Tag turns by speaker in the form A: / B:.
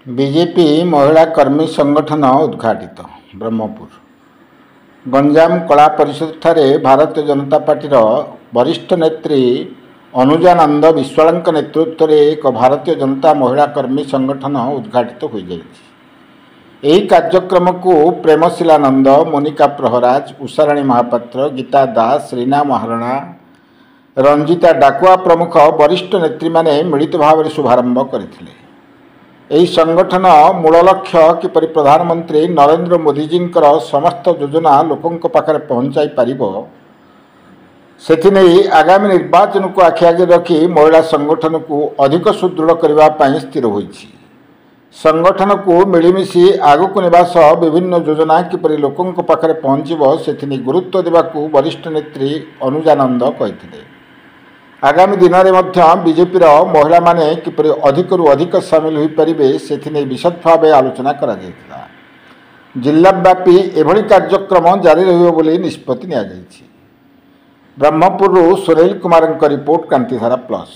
A: BJP महिला कर्मी संगठन उद्घाटित ब्रह्मपुर गंजाम कला परिषद ठारे भारतीय जनता पार्टीर वरिष्ठ नेत्री अनुजानंद विश्वाल नेतृत्व में एक भारतीय जनता महिला कर्मी संगठन उद्घाटित हो जाए। कार्यक्रम को प्रेमशिलानंद, मोनिका प्रहराज, उषाराणी महापात्र, गीता दास, रीना महारणा, रंजिता डाकुआ प्रमुख वरिष्ठ नेत्री माने मिलित भाव शुभारंभ करथिले। यही संगठन मूल लक्ष्य किपरि प्रधानमंत्री नरेंद्र मोदी जी समस्त योजना लोकों पाखरे पहुंचाई पारिबो सेथिनेई आगामी निर्वाचन को आखि आगे रखी महिला संगठन को अधिक सुदृढ़ करने स्थिर होईछि। संगठन को मिलमिशि आगक नेबा सह विभिन्न योजना किपरि लोकों पाखरे पहुंचबो सेथिने गुरुत्व देबाकू वरिष्ठ नेत्री अनुजानंद कहिथिले। आगामी दिन में बीजेपीर महिला माने किपरि अधिकरु अधिक सामिल हो पारे से विशद भाव आलोचना करा जायतिला। जिलाव्यापी एभली कार्यक्रम जारी रहिबो बोली निष्पत्ति निया जायछि। Brahmapur Sunil Kumar report, Krantidhara plus.